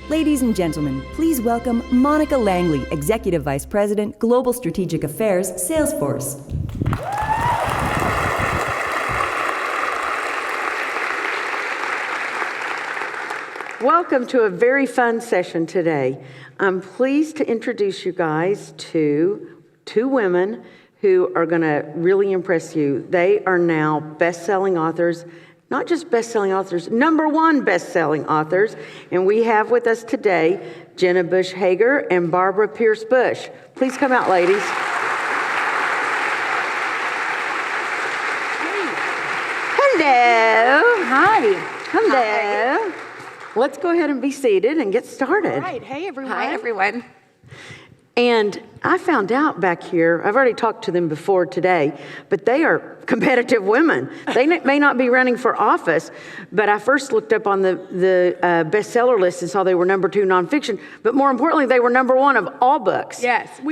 Ladies and gentlemen, please welcome Monica Langley, Executive Vice President, Global Strategic Affairs, Salesforce. Welcome to a very fun session today. I'm pleased to introduce you guys to two women who are going to really impress you. They are now best-selling authors, not just best-selling authors, #1 best-selling authors. And we have with us today Jenna Hager and Barbara Pierce Bush. Please come out, ladies. Hello. Hi. Hello. Hi. Let's go ahead and be seated and get started. All right. Hey, everyone. Hi, everyone. And I found out back here, I've already talked to them before today, but they are competitive women. They may not be running for office, but I first looked up on the bestseller list and saw they were #2 nonfiction, but more importantly, they were #1 of all books. Yes. Of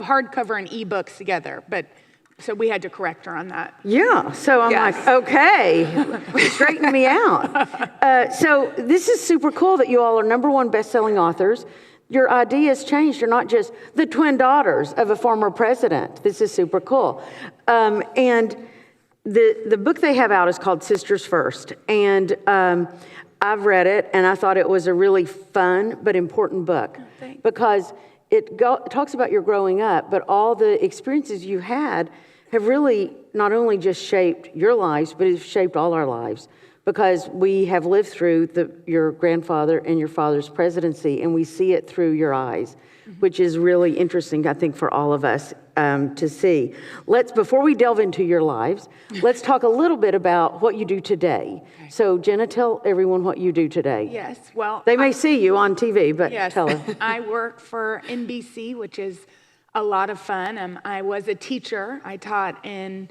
hardcover and ebooks together, but so we had to correct her on that. Yeah, so I'm like, okay, straighten me out. So this is super cool that you all are #1 best-selling authors. Your idea has changed. You're not just the twin daughters of a former president. This is super cool. And the book they have out is called Sisters First. And I've read it, and I thought it was a really fun but important book. Because it talks about your growing up, but all the experiences you had have really not only just shaped your lives, but it's shaped all our lives. Because we have lived through your grandfather and your father's presidency, and we see it through your eyes, which is really interesting, I think, for all of us to see. Before we delve into your lives, let's talk a little bit about what you do today. Okay. So, Jenna, tell everyone what you do today. Yes, well... They may see you on TV, but yes, tell them. I work for NBC, which is a lot of fun. I was a teacher. I taught in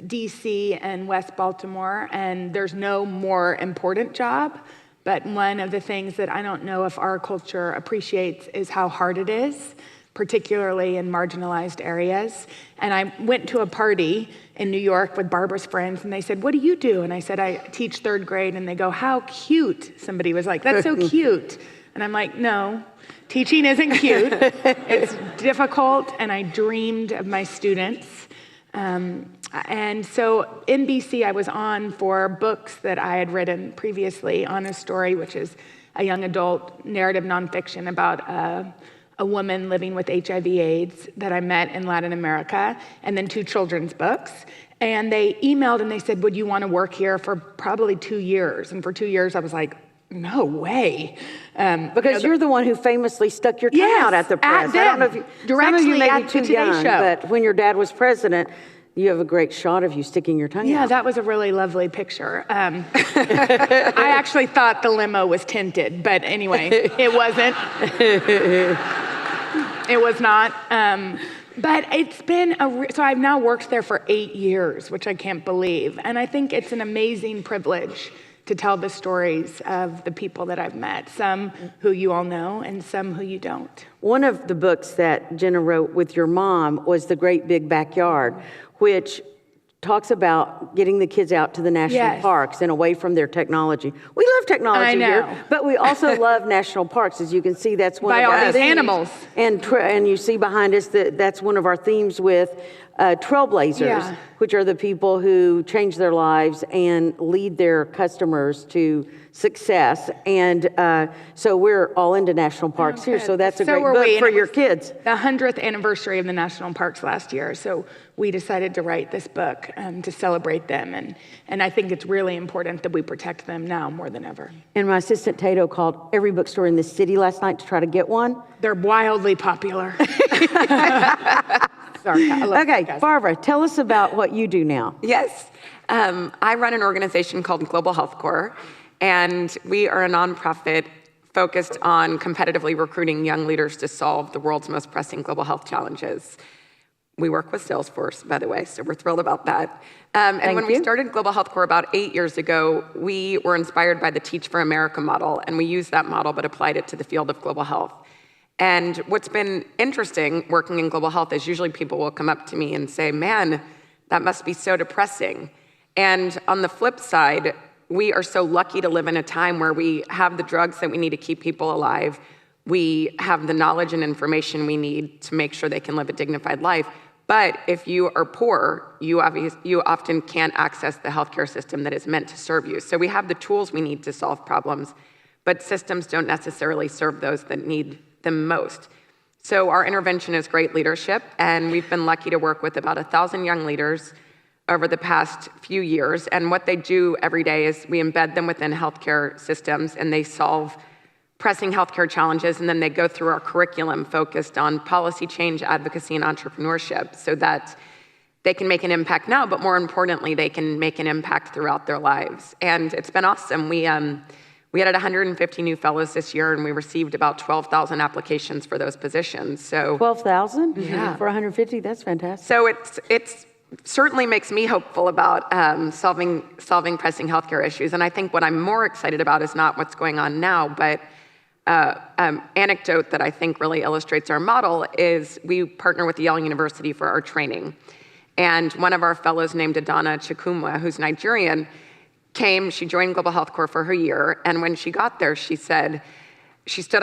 DC and West Baltimore, and there's no more important job, but one of the things that I don't know if our culture appreciates is how hard it is, particularly in marginalized areas. And I went to a party in New York with Barbara's friends, and they said, "What do you do?" And I said, "I teach 3rd grade." And they go, "How cute." Somebody was like, "That's so cute." And I'm like, "No, teaching isn't cute. It's difficult." And I dreamed of my students. And so NBC, I was on for books that I had written previously, Honest Story, which is a young adult narrative nonfiction about a woman living with HIV/AIDS that I met in Latin America, and then 2 children's books. And they emailed and they said, "Would you want to work here for probably 2 years?" And for 2 years, I was like, no way. Because you're the one who famously stuck your tongue out at the press. I don't know if you, directly some of you may at be too the Today young, Show. but when your dad was president, you have a great shot of you sticking your tongue out. Yeah, that was a really lovely picture. I actually thought the limo was tinted, but anyway, it wasn't. It was not. But it's been so I've now worked there for 8 years, which I can't believe. And I think it's an amazing privilege to tell the stories of the people that I've met, some who you all know and some who you don't. One of the books that Jenna wrote with your mom was The Great Big Backyard, which talks about getting the kids out to the national parks and away from their technology. We love technology here, but we also love national parks. As you can see, that's one of our all these animals. And you see behind us that's one of our themes with trailblazers, which are the people who change their lives and lead their customers to success. And so we're all into national parks here, so that's a great book for your kids. The 100th anniversary of the national parks last year, so we decided to write this book to celebrate them, and I think it's really important that we protect them now more than ever. And my assistant Tato called every bookstore in the city last night to try to get one. They're wildly popular. Sorry, okay, Barbara, tell us about what you do now. Yes, I run an organization called Global Health Corps, and we are a nonprofit focused on competitively recruiting young leaders to solve the world's most pressing global health challenges. We work with Salesforce, by the way, so we're thrilled about that. And when we started Global Health Corps about 8 years ago, we were inspired by the Teach for America model, and we used that model but applied it to the field of global health. And what's been interesting working in global health is usually people will come up to me and say, "Man, that must be so depressing." And on the flip side, we are so lucky to live in a time where we have the drugs that we need to keep people alive. We have the knowledge and information we need to make sure they can live a dignified life. But if you are poor, you often can't access the healthcare system that is meant to serve you. So we have the tools we need to solve problems, but systems don't necessarily serve those that need them most. So our intervention is great leadership, and we've been lucky to work with about 1,000 young leaders over the past few years. And what they do every day is we embed them within healthcare systems, and they solve pressing healthcare challenges, and then they go through our curriculum focused on policy change, advocacy, and entrepreneurship so that they can make an impact now, but more importantly, they can make an impact throughout their lives. And it's been awesome. We added 150 new fellows this year, and we received about 12,000 applications for those positions. So 12,000? Yeah. For 150? That's fantastic. So it's certainly makes me hopeful about solving pressing healthcare issues. And I think what I'm more excited about is not what's going on now, but anecdote that I think really illustrates our model is we partner with Yale University for our training. And one of our fellows named Adana Chukwuma, who's Nigerian, she joined Global Health Corps for her year, and when she got there, she stood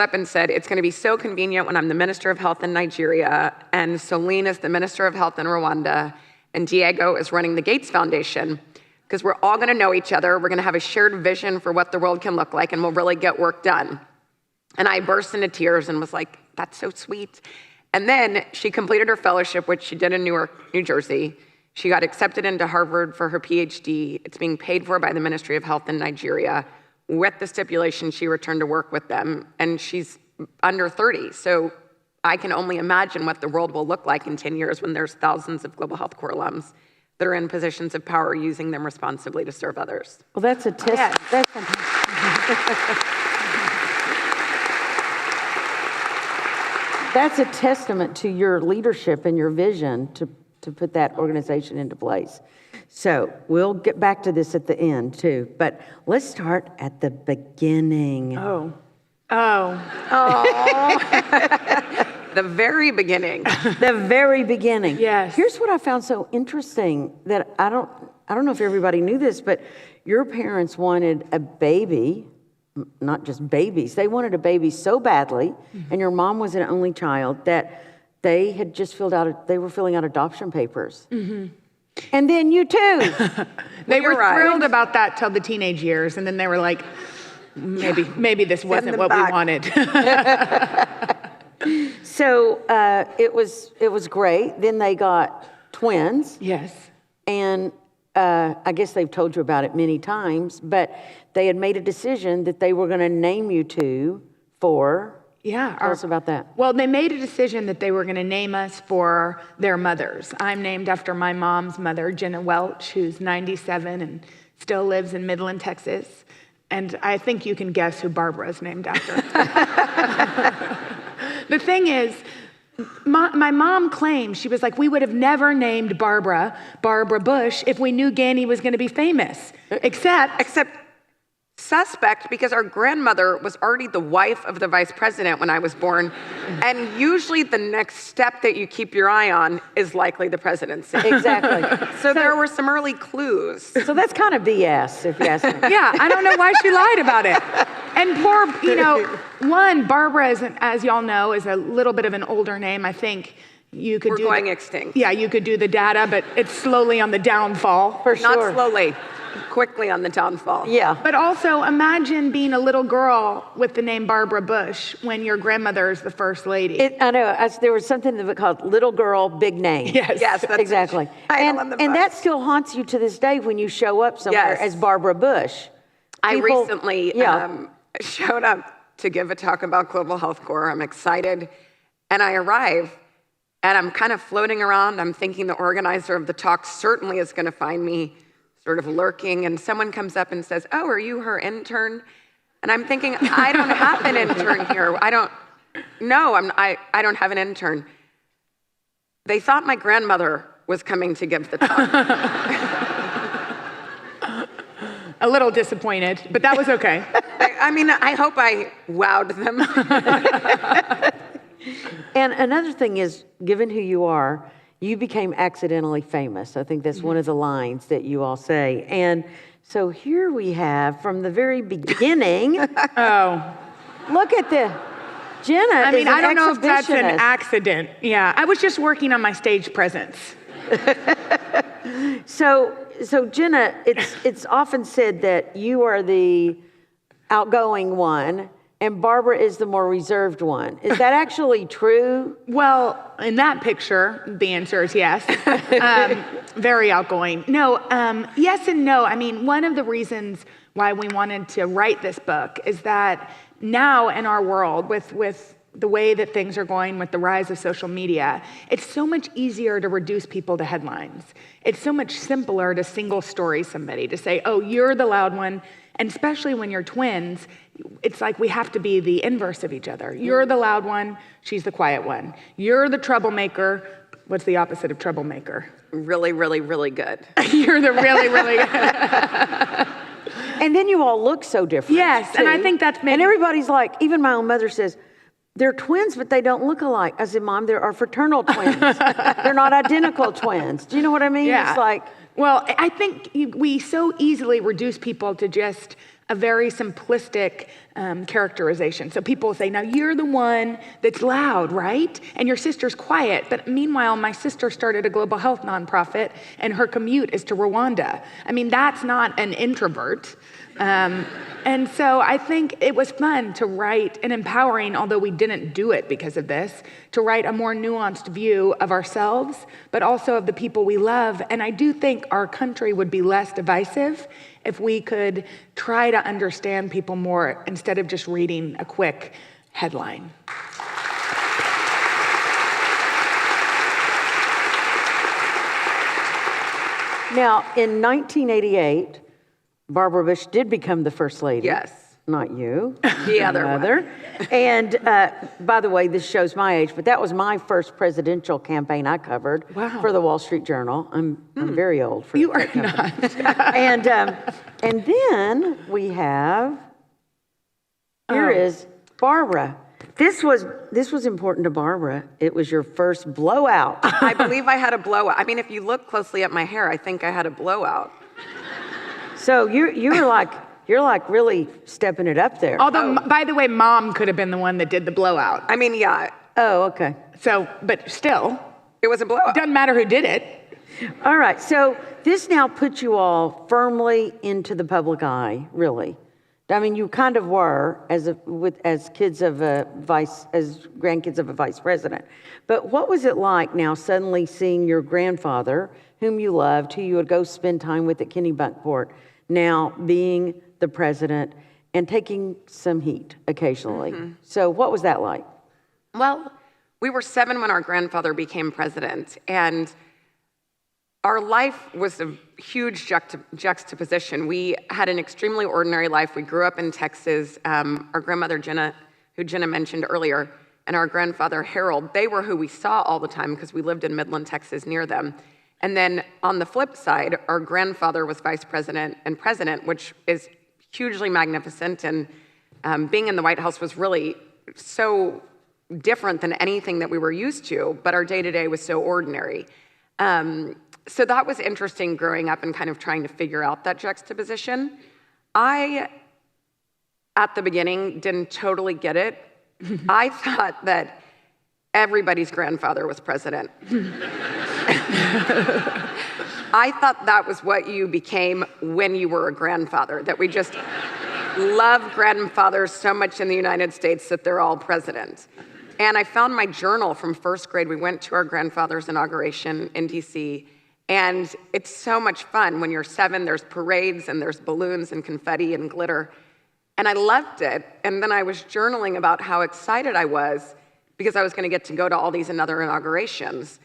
up and said, it's gonna be so convenient when I'm the Minister of Health in Nigeria, and Celine is the Minister of Health in Rwanda, and Diego is running the Gates Foundation, because we're all gonna know each other, we're gonna have a shared vision for what the world can look like, and we'll really get work done. And I burst into tears and was like, that's so sweet. And then she completed her fellowship, which she did in Newark, New Jersey. She got accepted into Harvard for her PhD. It's being paid for by the Ministry of Health in Nigeria with the stipulation she returned to work with them. And she's under 30. So I can only imagine what the world will look like in 10 years when there's thousands of Global Health Corps alums that are in positions of power using them responsibly to serve others. Well, that's a test. Yes. That's fantastic. That's a testament to your leadership and your vision to put that organization into place. So we'll get back to this at the end too, but let's start at the beginning. Oh. The very beginning. The very beginning. Yes. Here's what I found so interesting that I don't know if everybody knew this, but your parents wanted a baby. Not just babies. They wanted a baby so badly, and your mom was an only child, that they had just they were filling out adoption papers. Mm-hmm. And then you too. They were thrilled about that till the teenage years, and then they were like, maybe this wasn't what we wanted. So it was great. Then they got twins. Yes. And I guess they've told you about it many times, but they had made a decision that they were going to name you two for. Yeah. Tell us about that. Well, they made a decision that they were going to name us for their mothers. I'm named after my mom's mother, Jenna Welch, who's 97 and still lives in Midland, Texas. And I think you can guess who Barbara is named after. The thing is, my mom claimed, she was like, we would have never named Barbara Bush if we knew Ganny was going to be famous. Except Suspect, because our grandmother was already the wife of the vice president when I was born. And usually the next step that you keep your eye on is likely the presidency. Exactly. So there were some early clues. So that's kind of BS, if you ask me. yeah, I don't know why she lied about it. And poor, Barbara, as y'all know, is a little bit of an older name. I think you could We're going extinct. Yeah, you could do the data, but it's slowly on the downfall. For sure. Not slowly, quickly on the downfall. Yeah. But also imagine being a little girl with the name Barbara Bush when your grandmother is the first lady. I know. There was something called Little Girl, Big Name. Yes. That's Exactly. And that still haunts you to this day when you show up somewhere Yes. as Barbara Bush. I recently showed up to give a talk about Global Health Corps. I'm excited. And I arrive, and I'm kind of floating around. I'm thinking the organizer of the talk certainly is going to find me sort of lurking. And someone comes up and says, oh, are you her intern? And I'm thinking, I don't have an intern here. I don't have an intern. They thought my grandmother was coming to give the talk. A little disappointed, but that was okay. I hope I wowed them. And another thing is, given who you are, you became accidentally famous. I think that's one of the lines that you all say. And So here we have from the very beginning. Oh. Look at the Jenna. I mean, is an I don't know if that's an exhibitionist. accident. Yeah, I was just working on my stage presence. So Jenna, it's often said that you are the outgoing one and Barbara is the more reserved one. Is that actually true? Well, in that picture, the answer is yes. Very outgoing. No, yes and no. I mean, one of the reasons why we wanted to write this book is that now in our world, with the way that things are going with the rise of social media, it's so much easier to reduce people to headlines. It's so much simpler to single story somebody, to say, oh, you're the loud one. And especially when you're twins, it's like we have to be the inverse of each other. You're the loud one, she's the quiet one. You're the troublemaker. What's the opposite of troublemaker? Really, really, really good. You're the really, really good. And then you all look so different. Yes, and I think that's maybe... And everybody's like, even my own mother says, they're twins, but they don't look alike. I said, Mom, there are fraternal twins. They're not identical twins. Do you know what I mean? Yeah. It's like... Well, I think we so easily reduce people to just a very simplistic characterization. So people say, now you're the one that's loud, right? And your sister's quiet. But meanwhile, my sister started a global health nonprofit and her commute is to Rwanda. I mean, that's not an introvert. And so I think it was fun to write and empowering, although we didn't do it because of this, to write a more nuanced view of ourselves, but also of the people we love. And I do think our country would be less divisive if we could try to understand people more instead of just reading a quick headline. Now, in 1988, Barbara Bush did become the first lady. Yes. Not you. The other one. And by the way, this shows my age, but that was my first presidential campaign I covered for the Wall Street Journal. I'm very old for You that are company. not. And then we have, here is Barbara. This was important to Barbara. It was your first blowout. I believe I had a blowout. I mean, if you look closely at my hair, I think I had a blowout. So you're like really stepping it up there. Although, by the way, Mom could have been the one that did the blowout. I mean, yeah, Oh, okay. So, but still, it was a blowout. doesn't matter who did it. All right. So this now puts you all firmly into the public eye, really. I mean, you kind of were as grandkids of a vice president. But what was it like now suddenly seeing your grandfather, whom you loved, who you would go spend time with at Kennebunkport, now being the president and taking some heat occasionally? Mm-hmm. So what was that like? Well, we were 7 when our grandfather became president, and our life was a huge juxtaposition. We had an extremely ordinary life. We grew up in Texas. Our grandmother, Jenna, who Jenna mentioned earlier, and our grandfather, Harold, they were who we saw all the time because we lived in Midland, Texas, near them. And then on the flip side, our grandfather was vice president and president, which is hugely magnificent. And being in the White House was really so different than anything that we were used to, but our day-to-day was so ordinary. So that was interesting growing up and kind of trying to figure out that juxtaposition. I, at the beginning, didn't totally get it. I thought that everybody's grandfather was president. I thought that was what you became when you were a grandfather, that we just love grandfathers so much in the United States that they're all president. And I found my journal from first grade. We went to our grandfather's inauguration in DC, and it's so much fun. When you're 7, there's parades and there's balloons and confetti and glitter. And I loved it. And then I was journaling about how excited I was because I was going to get to go to all these other inaugurations.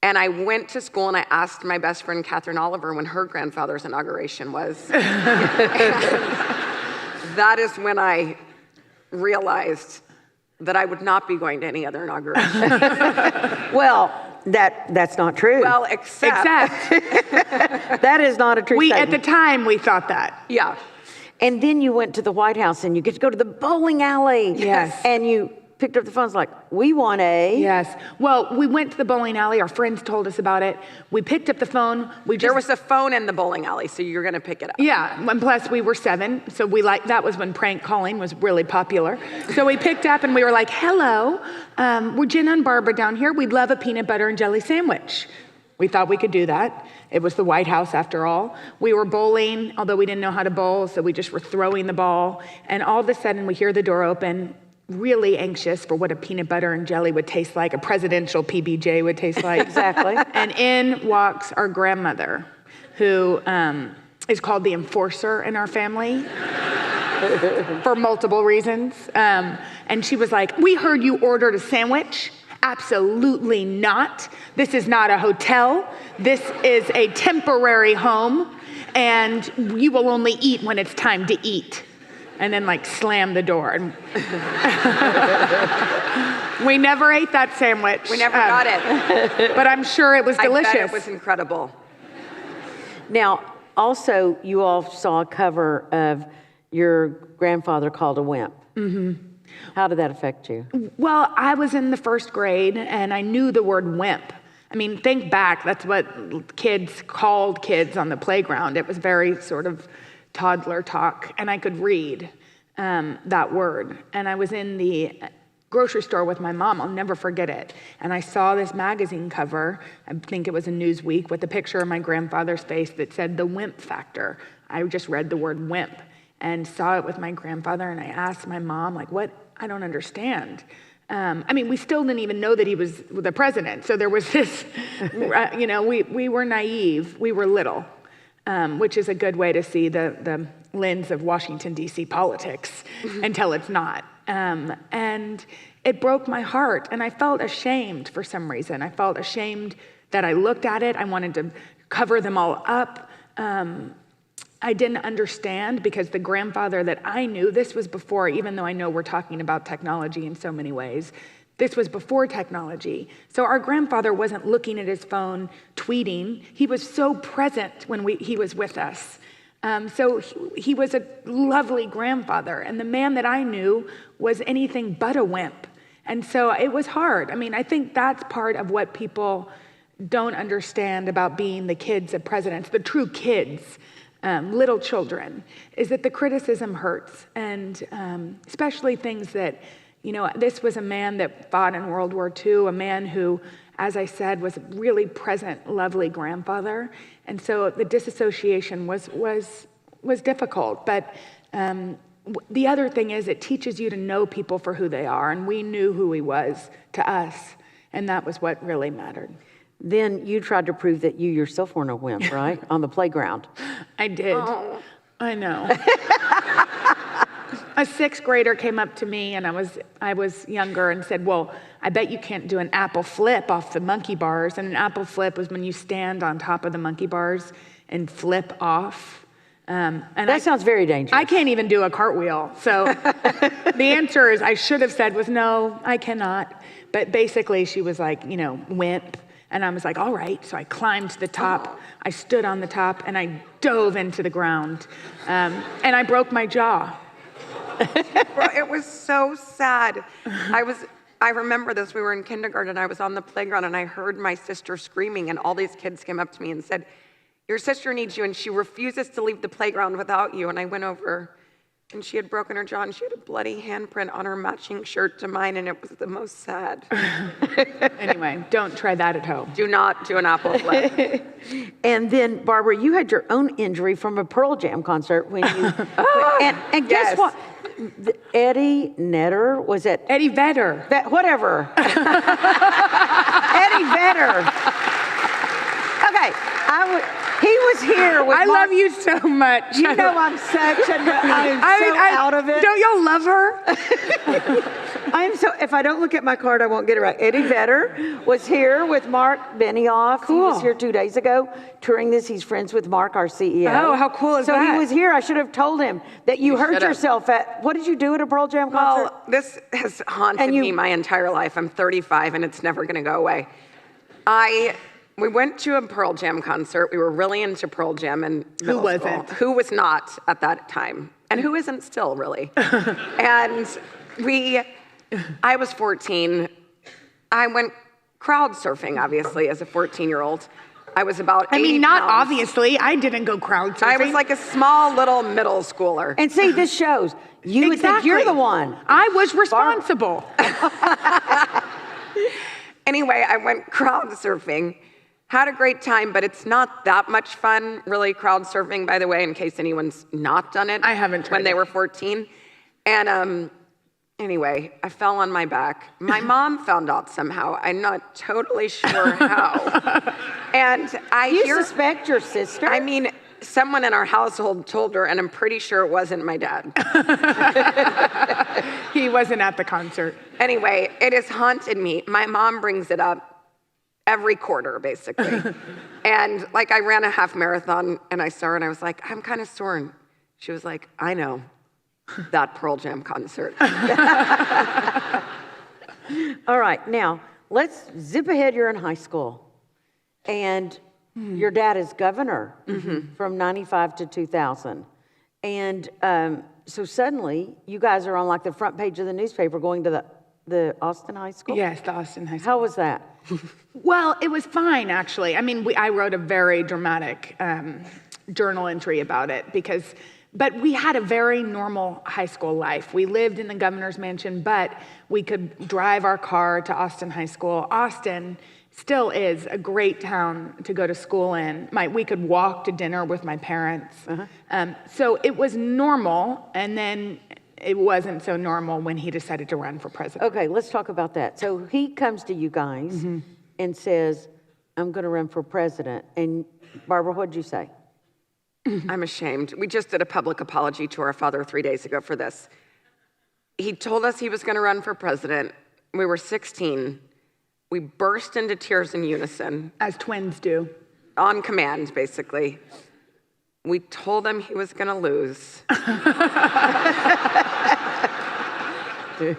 And I went to school and I asked my best friend, Catherine Oliver, when her grandfather's inauguration was. That is when I realized that I would not be going to any other inauguration. Well, that's not true. Well, except. That is not a true statement. At the time, we thought that. Yeah. And then you went to the White House and you get to go to the bowling alley. Yes. And you picked up the phone, it's like, we want a... Yes. Well, we went to the bowling alley. Our friends told us about it. We picked up the phone. There was a phone in the bowling alley, so you're going to pick it up. Yeah, and plus we were 7, so that was when prank calling was really popular. So we picked up and we were like, hello, we're Jenna and Barbara down here. We'd love a peanut butter and jelly sandwich. We thought we could do that. It was the White House after all. We were bowling, although we didn't know how to bowl, so we just were throwing the ball. And all of a sudden we hear the door open, really anxious for what a peanut butter and jelly would taste like, a presidential PBJ would taste like. Exactly. And in walks our grandmother, who is called the enforcer in our family for multiple reasons. And she was like, we heard you ordered a sandwich. Absolutely not. This is not a hotel. This is a temporary home, and you will only eat when it's time to eat. And then slam the door. And we never ate that sandwich. We never got it. But I'm sure it was delicious. I bet it was incredible. Now, also, you all saw a cover of Your Grandfather Called a Wimp. Mm-hmm. How did that affect you? Well, I was in the 1st grade, and I knew the word wimp. I mean, think back. That's what kids called kids on the playground. It was very sort of toddler talk, and I could read that word. And I was in the grocery store with my mom. I'll never forget it. And I saw this magazine cover, I think it was a Newsweek, with a picture of my grandfather's face that said the wimp factor. I just read the word wimp and saw it with my grandfather, and I asked my mom, what? I don't understand. I mean, we still didn't even know that he was the president. So there was this, we were naive. We were little. Which is a good way to see the lens of Washington, D.C. politics until it's not. And it broke my heart, and I felt ashamed for some reason. I felt ashamed that I looked at it. I wanted to cover them all up. I didn't understand because the grandfather that I knew, this was before, even though I know we're talking about technology in so many ways, this was before technology. So our grandfather wasn't looking at his phone, tweeting. He was so present when he was with us. So he was a lovely grandfather. And the man that I knew was anything but a wimp. And so it was hard. I mean, I think that's part of what people don't understand about being the kids of presidents, the true kids, little children, is that the criticism hurts. And especially things that, this was a man that fought in World War II, a man who, as I said, was a really present, lovely grandfather. And so the disassociation was difficult. But the other thing is it teaches you to know people for who they are. And we knew who he was to us. And that was what really mattered. Then you tried to prove that you yourself weren't a wimp, right? On the playground. I did. Oh. I know. A 6th grader came up to me, and I was younger, and said, well, I bet you can't do an apple flip off the monkey bars. And an apple flip was when you stand on top of the monkey bars and flip off. And that sounds very dangerous. I can't even do a cartwheel. So the answer is I should have said was no, I cannot. But basically she was like, wimp. And I was like, all right. So I climbed to the top. I stood on the top, and I dove into the ground. And I broke my jaw. It was so sad. I remember this. We were in kindergarten. I was on the playground, and I heard my sister screaming, and all these kids came up to me and said, your sister needs you, and she refuses to leave the playground without you. And I went over, and she had broken her jaw, and she had a bloody handprint on her matching shirt to mine, and it was the most sad. Anyway, don't try that at home. Do not do an apple flip. And then, Barbara, you had your own injury from a Pearl Jam concert when you... and guess what? Eddie Netter, was it? Eddie Vedder. Whatever. Eddie Vedder. Okay, he was here with I love you so much. You know I'm such a... I'm so out of it. Don't y'all love her? If I don't look at my card, I won't get it right. Eddie Vedder was here with Mark Benioff. Cool. He was here 2 days ago touring this. He's friends with Mark, our CEO. Oh, how cool is that? So he was here. I should have told him that you hurt yourself at, what did you do at a Pearl Jam concert? Well, this has haunted me my entire life. I'm 35, and it's never going to go away. We went to a Pearl Jam concert. We were really into Pearl Jam in middle Who school. wasn't? Who was not at that time? And who isn't still, really? And we I was 14. I went crowd surfing, obviously, as a 14-year-old. I was about 80 I mean, not pounds. obviously. I didn't go crowd surfing. I was like a small little middle schooler. And see, this shows. You would think you're the one. I was responsible. Anyway, I went crowd surfing, had a great time, but it's not that much fun, really, crowd surfing, by the way, in case anyone's not done it. I haven't tried When they it. were 14. And anyway, I fell on my back. My mom found out somehow. I'm not totally sure how. And You suspect your sister? I mean, someone in our household told her, and I'm pretty sure it wasn't my dad. He wasn't at the concert. Anyway, it has haunted me. My mom brings it up every quarter, basically. And like, I ran a half marathon, and I saw her, and I was like, I'm kind of sore. And she was like, I know, that Pearl Jam concert. All right, now, let's zip ahead. You're in high school. And your dad is governor from 95 to 2000. And so suddenly, you guys are on like the front page of the newspaper going to the Austin High School? Yes, the Austin High School. How was that? Well, it was fine, actually. I mean, I wrote a very dramatic journal entry about it but we had a very normal high school life. We lived in the governor's mansion, but we could drive our car to Austin High School. Austin still is a great town to go to school in. We could walk to dinner with my parents. So it was normal, and then it wasn't so normal when he decided to run for president. Okay, let's talk about that. So he comes to you guys and says, I'm going to run for president. And Barbara, what'd you say? I'm ashamed. We just did a public apology to our father 3 days ago for this. He told us he was going to run for president. We were 16. We burst into tears in unison. As twins do. On command, basically. We told him he was going to lose.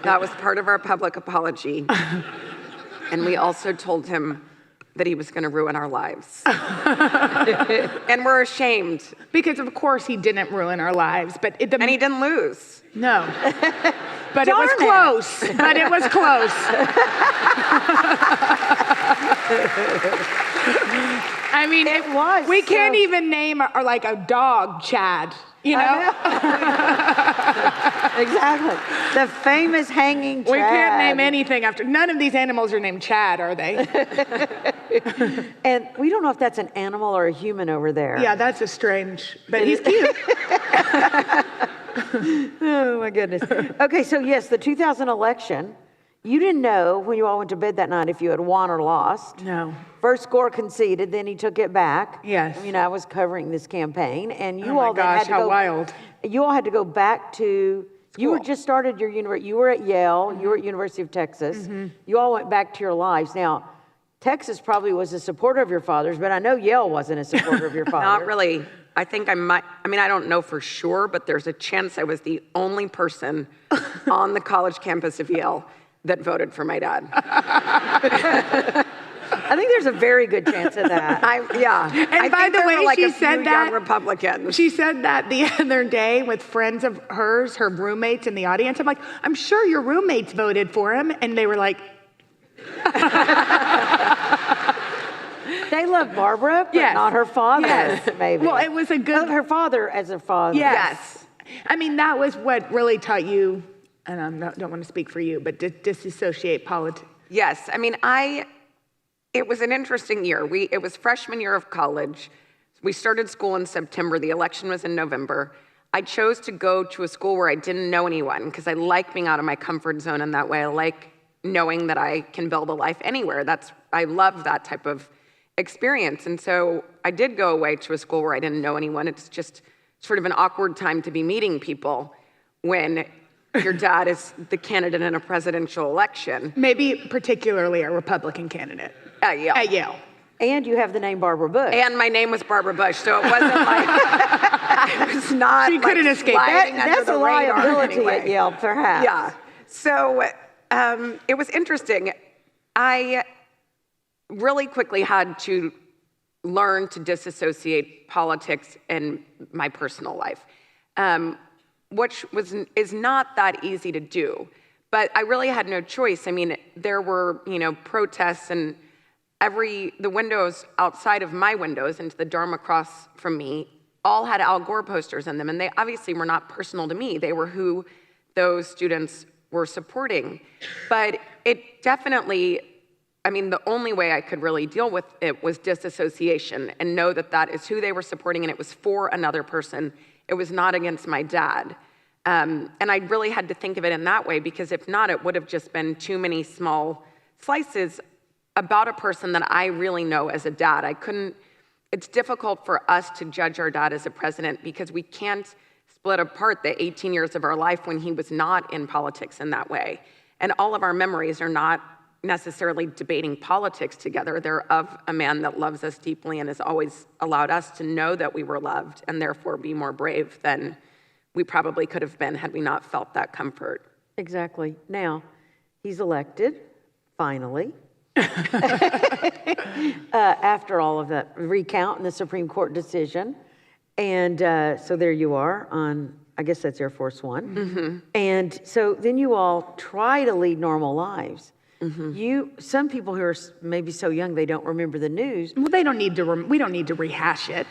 That was part of our public apology. And we also told him that he was going to ruin our lives. And we're ashamed. Because of course he didn't ruin our lives, but And he didn't lose. No. But it was Darn it. close. But it was close. I mean, It was, we can't so- even name like a dog Chad, you know? Exactly. The famous hanging Chad. We can't name anything after. None of these animals are named Chad, are they? And we don't know if that's an animal or a human over there. Yeah, that's a strange, but he's cute. Oh, my goodness. Okay, so yes, the 2000 election, you didn't know when you all went to bed that night if you had won or lost. No. First score conceded, then he took it back. Yes. I mean, I was covering this campaign, and you Oh my all then gosh, had to how go. wild. You all had to go back to. You were just started your university. You were at Yale. You were at University of Texas. You all went back to your lives. Now, Texas probably was a supporter of your father's, but I know Yale wasn't a supporter of your father. Not really. I think I might, I don't know for sure, but there's a chance I was the only person on the college campus of Yale that voted for my dad. I think there's a very good chance of that. Yeah. And by the way, like she a few said that young Republicans. She said that the other day with friends of hers, her roommates in the audience. I'm like, I'm sure your roommates voted for him, and they were like, They love Barbara, but Yes. not her father, Yes. maybe. Well, it was a good- Her father as a father. yes. I mean, that was what really taught you, and I don't want to speak for you, but disassociate politics. Yes, it was an interesting year. It was freshman year of college. We started school in September. The election was in November. I chose to go to a school where I didn't know anyone because I like being out of my comfort zone in that way. I like knowing that I can build a life anywhere. I love that type of experience. And so I did go away to a school where I didn't know anyone. It's just sort of an awkward time to be meeting people when your dad is the candidate in a presidential election. Maybe particularly a Republican candidate At Yale. at Yale. And you have the name Barbara Bush. And my name was Barbara Bush, so it wasn't like I was not. She couldn't escape it. sliding under That's the a radar liability anyway. at Yale, perhaps. Yeah. So it was interesting. I really quickly had to learn to disassociate politics and my personal life, which is not that easy to do. But I really had no choice. I mean, there were, protests, and the windows outside of my windows into the dorm across from me all had Al Gore posters in them. And they obviously were not personal to me. They were who those students were supporting. But it definitely, the only way I could really deal with it was disassociation and know that that is who they were supporting, and it was for another person. It was not against my dad. And I really had to think of it in that way, because if not, it would have just been too many small slices about a person that I really know as a dad. It's difficult for us to judge our dad as a president, because we can't split apart the 18 years of our life when he was not in politics in that way. And all of our memories are not necessarily debating politics together. They're of a man that loves us deeply and has always allowed us to know that we were loved, and therefore be more brave than we probably could have been had we not felt that comfort. Exactly. Now, he's elected, finally. After all of that recount and the Supreme Court decision. And so there you are on, I guess that's Air Force One. Mm-hmm. And so then you all try to lead normal lives. Mm-hmm. Some people who are maybe so young they don't remember the news. Well, we don't need to rehash it.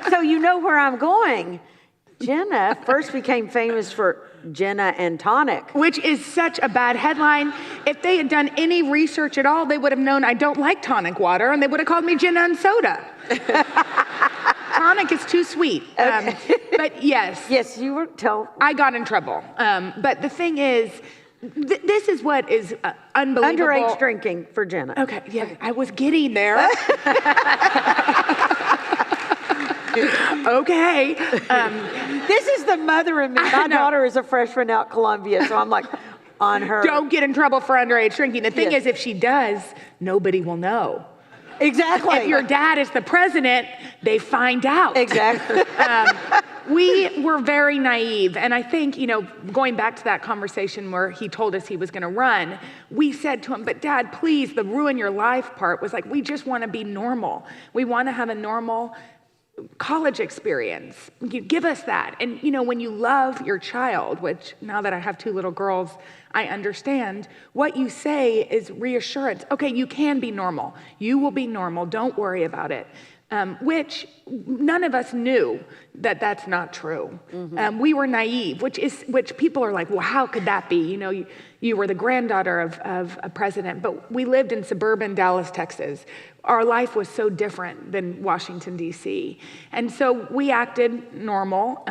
So you know where I'm going. Jenna first became famous for Jenna and Tonic. Which is such a bad headline. If they had done any research at all, they would have known I don't like tonic water, and they would have called me Jenna and Soda. Tonic is too sweet. Okay. But yes. Yes, you were I got in trouble. But the thing is, this is what is unbelievable. Underage drinking for Jenna. Okay, yeah, I was getting there. Okay. This is the mother in me. My daughter is a freshman out Columbia, so I'm like on her. Don't get in trouble for underage drinking. The thing Yes. is, if she does, nobody will know. Exactly. If your dad is the president, they find out. Exactly. We were very naive. And I think, going back to that conversation where he told us he was going to run, we said to him, but Dad, please, the ruin your life part was like, we just want to be normal. We want to have a normal college experience. You give us that. And, when you love your child, which now that I have 2 little girls, I understand, what you say is reassurance. Okay, you can be normal. You will be normal. Don't worry about it. Which none of us knew that that's not true. Mm-hmm. We were naive, which people are like, well, how could that be? You were the granddaughter of a president, but we lived in suburban Dallas, Texas. Our life was so different than Washington, D.C. And so we acted normal,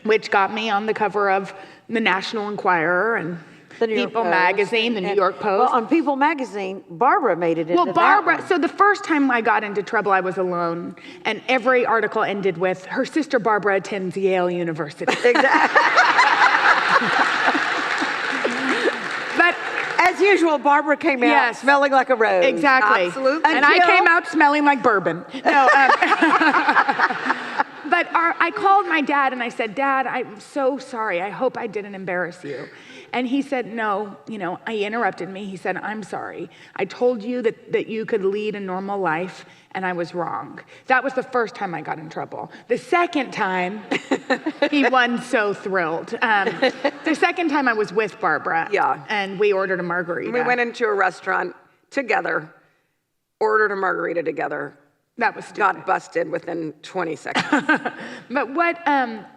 which got me on the cover of the National Enquirer and People Magazine, the New York Post. Well, on People Magazine, Barbara made it into Barbara, that one. so the first time I got into trouble, I was alone, and every article ended with, her sister Barbara attends Yale University. Exactly. But as usual, Barbara came out smelling like a rose. Exactly. Absolutely. And I came out smelling like bourbon. No. But I called my dad and I said, Dad, I'm so sorry. I hope I didn't embarrass you. And he said, no, he interrupted me. He said, I'm sorry. I told you that you could lead a normal life, and I was wrong. That was the first time I got in trouble. The second time, he wasn't so thrilled. The second time I was with Barbara. Yeah. And we ordered a margarita. We went into a restaurant together, ordered a margarita together. That was stupid. Got busted within 20 seconds. But what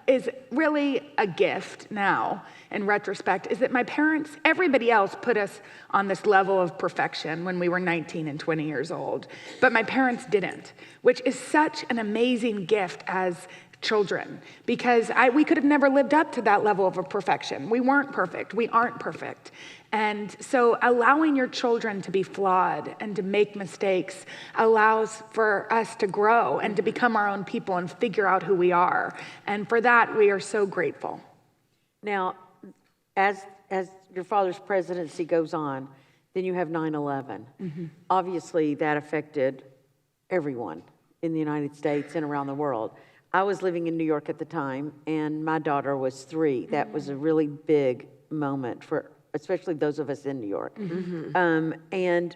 is really a gift now, in retrospect, is that my parents, everybody else put us on this level of perfection when we were 19 and 20 years old. But my parents didn't, which is such an amazing gift as children, because we could have never lived up to that level of perfection. We weren't perfect. We aren't perfect. And so allowing your children to be flawed and to make mistakes allows for us to grow and to become our own people and figure out who we are. And for that, we are so grateful. Now, as your father's presidency goes on, then you have 9/11. Mm-hmm. Obviously, that affected everyone in the United States and around the world. I was living in New York at the time, and my daughter was 3. That was a really big moment for especially those of us in New York. Mm-hmm. And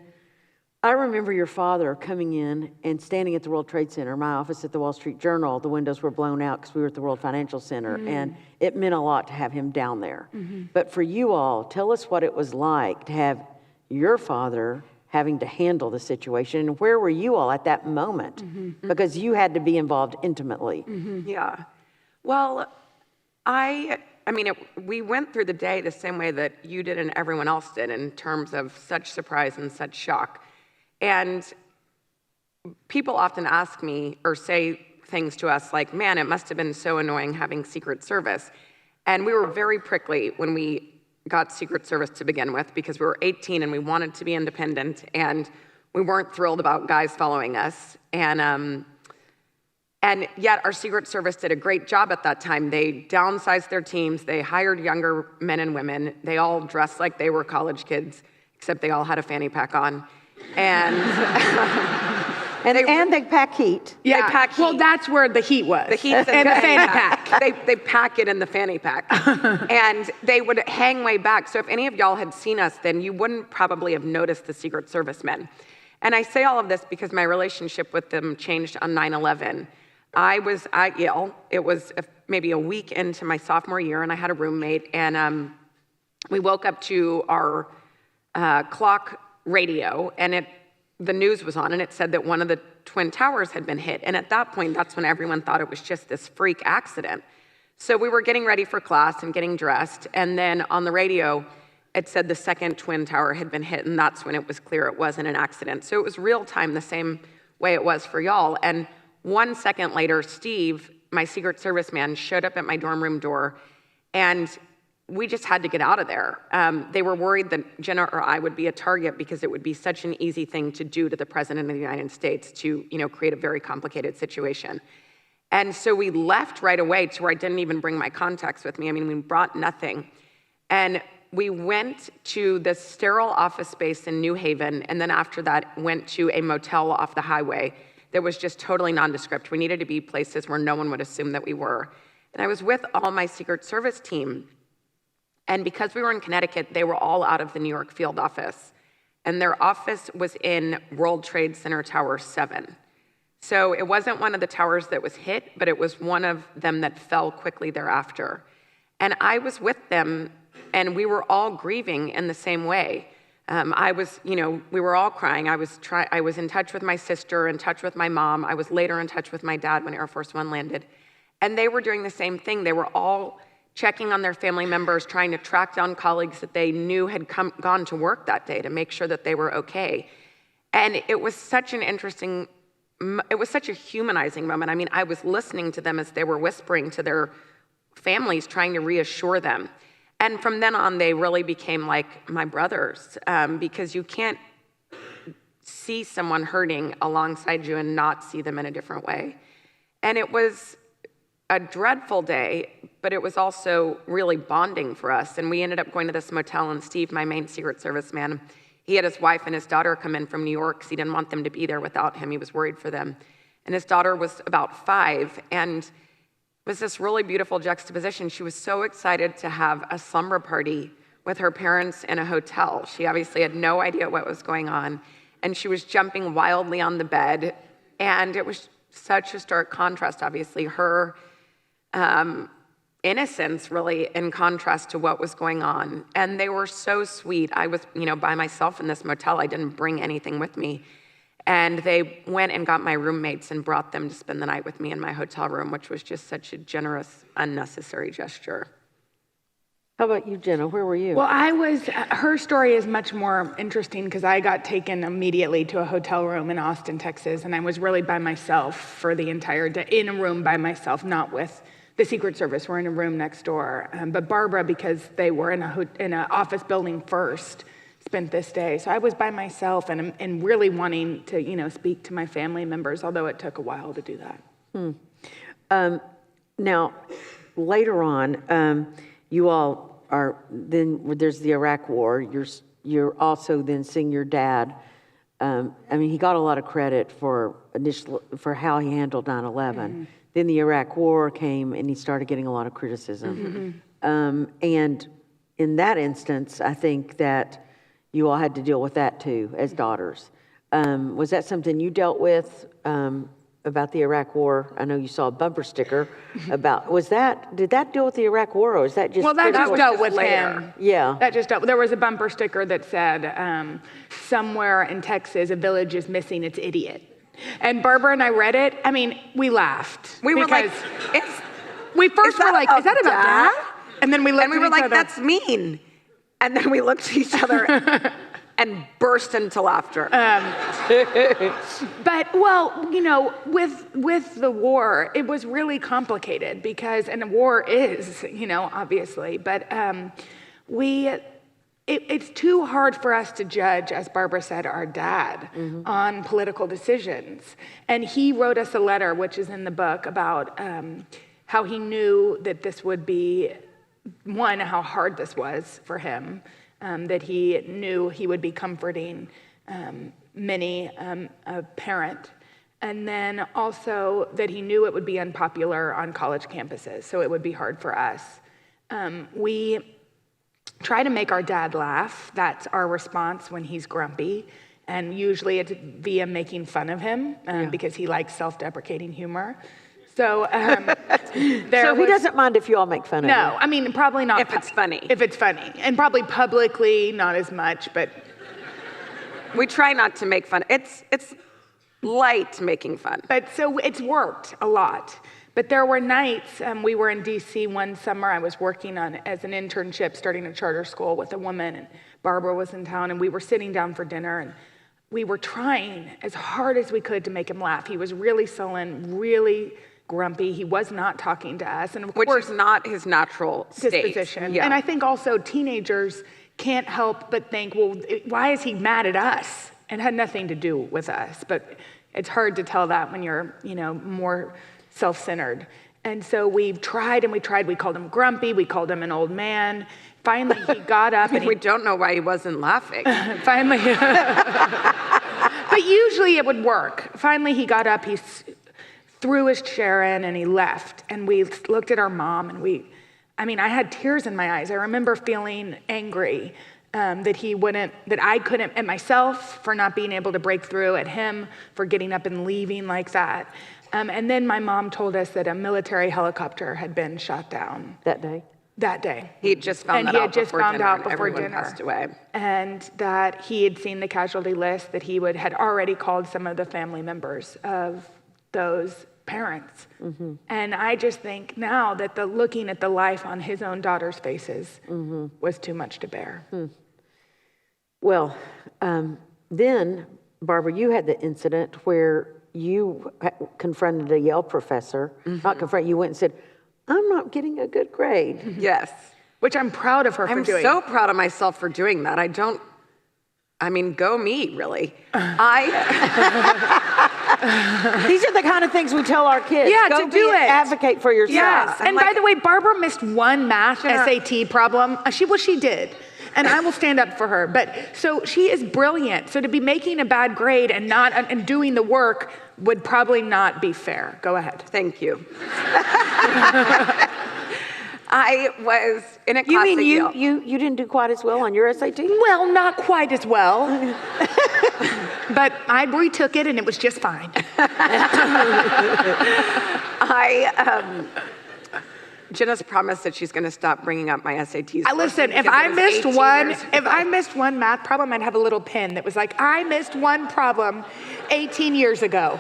I remember your father coming in and standing at the World Trade Center, my office at the Wall Street Journal. The windows were blown out because we were at the World Financial Center, and it meant a lot to have him down there. But for you all, tell us what it was like to have your father having to handle the situation, and where were you all at that moment? Because you had to be involved intimately. Yeah. Well, we went through the day the same way that you did and everyone else did in terms of such surprise and such shock. And people often ask me or say things to us like, man, it must have been so annoying having Secret Service. And we were very prickly when we got Secret Service to begin with, because we were 18 and we wanted to be independent, and we weren't thrilled about guys following us. And yet our Secret Service did a great job at that time. They downsized their teams. They hired younger men and women. They all dressed like they were college kids, except they all had a fanny pack on. And they pack heat. Yeah. They pack heat. Well, that's where the heat was. The heat's in the fanny pack. They pack it in the fanny pack. And they would hang way back. So if any of y'all had seen us, then you wouldn't probably have noticed the Secret Service men. And I say all of this because my relationship with them changed on 9/11. I was at Yale. It was maybe a week into my sophomore year, and I had a roommate, and we woke up to our clock radio, and the news was on, and it said that one of the Twin Towers had been hit. And at that point, that's when everyone thought it was just this freak accident. So we were getting ready for class and getting dressed, and then on the radio, it said the second Twin Tower had been hit, and that's when it was clear it wasn't an accident. So it was real time, the same way it was for y'all. And 1 second later, Steve, my Secret Service man, showed up at my dorm room door, and we just had to get out of there. They were worried that Jenna or I would be a target because it would be such an easy thing to do to the President of the United States to, create a very complicated situation. And so we left right away to where I didn't even bring my contacts with me. We brought nothing. And we went to the sterile office space in New Haven, and then after that went to a motel off the highway that was just totally nondescript. We needed to be places where no one would assume that we were. And I was with all my Secret Service team. And because we were in Connecticut, they were all out of the New York field office. And their office was in World Trade Center Tower 7. So it wasn't one of the towers that was hit, but it was one of them that fell quickly thereafter. And I was with them, and we were all grieving in the same way. We were all crying. I was in touch with my sister, in touch with my mom. I was later in touch with my dad when Air Force One landed. And they were doing the same thing. They were all checking on their family members, trying to track down colleagues that they knew had gone to work that day to make sure that they were okay. And it was such a humanizing moment. I was listening to them as they were whispering to their families, trying to reassure them. And from then on, they really became like my brothers, because you can't see someone hurting alongside you and not see them in a different way. And it was a dreadful day, but it was also really bonding for us. And we ended up going to this motel, and Steve, my main Secret Service man, he had his wife and his daughter come in from New York because he didn't want them to be there without him. He was worried for them. And his daughter was about 5, and it was this really beautiful juxtaposition. She was so excited to have a slumber party with her parents in a hotel. She obviously had no idea what was going on, and she was jumping wildly on the bed. And it was such a stark contrast, obviously, her innocence really in contrast to what was going on. And they were so sweet. I was, by myself in this motel. I didn't bring anything with me. And they went and got my roommates and brought them to spend the night with me in my hotel room, which was just such a generous, unnecessary gesture. How about you, Jenna? Where were you? Well, her story is much more interesting because I got taken immediately to a hotel room in Austin, Texas, and I was really by myself for the entire day, in a room by myself, not with the Secret Service. We're in a room next door. But Barbara, because they were in an office building first, spent this day. So I was by myself and really wanting to, speak to my family members, although it took a while to do that. Now, later on, you all are, then there's the Iraq War. You're also then seeing your dad. He got a lot of credit for how he handled 9/11. Mm-hmm. Then the Iraq War came, and he started getting a lot of criticism. Mm-hmm. And in that instance, I think that you all had to deal with that too, as daughters. Was that something you dealt with about the Iraq War? I know you saw a bumper sticker about, did that deal with the Iraq War, or is that just? Well, that just dealt with later. him. Yeah. That just dealt, there was a bumper sticker that said, somewhere in Texas, a village is missing its idiot. And Barbara and I read it. I mean, we laughed. We were like, we first were like, is that about Dad? And then we looked and we at were each like, other. that's mean. And then we looked at each other and burst into laughter. But, well, you know, with the war, it was really complicated because, and the war is, you know, obviously, but it's too hard for us to judge, as Barbara said, our dad on political decisions. And he wrote us a letter, which is in the book, about how he knew that this would be, one, how hard this was for him, that he knew he would be comforting many a parent, and then also that he knew it would be unpopular on college campuses, so it would be hard for us. We try to make our dad laugh. That's our response when he's grumpy, and usually it's via making fun of him because he likes self-deprecating humor. So He doesn't mind if you all make fun of him? No, I mean, probably not. If it's funny. If it's funny. And probably publicly, not as much, but. We try not to make fun. It's light making fun. But so it's worked a lot. But there were nights, we were in DC one summer, I was working as an internship, starting a charter school with a woman, and Barbara was in town, and we were sitting down for dinner, and we were trying as hard as we could to make him laugh. He was really sullen, really grumpy. He was not talking to us. And of Which course, is not his natural disposition. Yeah. And I think also teenagers can't help but think, well, why is he mad at us? It had nothing to do with us. But it's hard to tell that when you're, you know, more self-centered. And so we tried and we tried. We called him grumpy. We called him an old man. Finally, he got up. We don't know why he wasn't laughing. Finally. But usually it would work. Finally, he got up. He threw his chair in and he left. And we looked at our mom and I had tears in my eyes. I remember feeling angry that I couldn't, at myself for not being able to break through, at him for getting up and leaving like that. And then my mom told us that a military helicopter had been shot down. That day? That day. He had just found out before dinner. Passed away. And that he had seen the casualty list, that he had already called some of the family members of those parents. Mm-hmm. And I just think now that looking at the life on his own daughter's faces was too much to bear. Well, then, Barbara, you had the incident where you confronted a Yale professor, you went and said, I'm not getting a good grade. Yes. Which I'm proud of her for doing. I'm so proud of myself for doing that. Go me, really. These are the kind of things we tell our kids. Yeah, Go to do it. Advocate for yourself. Yes. And by the way, Barbara missed one math SAT problem. She did. And I will stand up for her. But so she is brilliant. So to be making a bad grade and doing the work would probably not be fair. Go ahead. Thank you. I was in a class. You mean you didn't do quite as well on your SAT? Well, not quite as well. But I retook it and it was just fine. Jenna's promised that she's going to stop bringing up my SATs. Listen, if I missed one math problem, I'd have a little pin that was like, I missed one problem 18 years ago.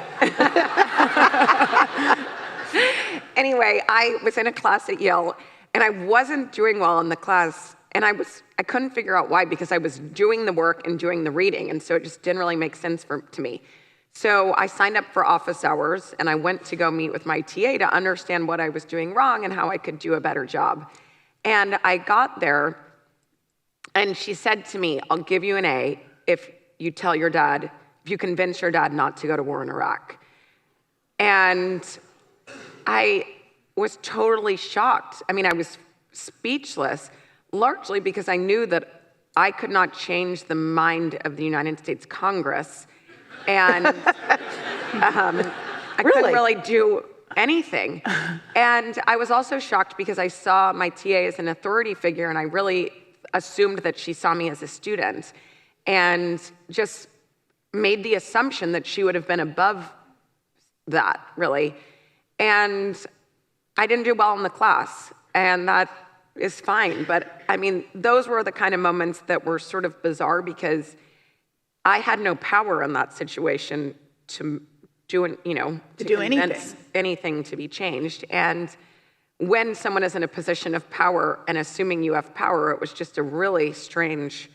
Anyway, I was in a class at Yale, and I wasn't doing well in the class, and I couldn't figure out why, because I was doing the work and doing the reading, and so it just didn't really make sense to me. So I signed up for office hours, and I went to go meet with my TA to understand what I was doing wrong and how I could do a better job. And I got there, and she said to me, I'll give you an A if you convince your dad not to go to war in Iraq. And I was totally shocked. I was speechless, largely because I knew that I could not change the mind of the United States Congress. And I couldn't really do anything. And I was also shocked because I saw my TA as an authority figure, and I really assumed that she saw me as a student. And just made the assumption that she would have been above that, really. And I didn't do well in the class, and that is fine. But I mean, those were the kind of moments that were sort of bizarre because I had no power in that situation to do anything to be changed. And when someone is in a position of power and assuming you have power, it was just a really strange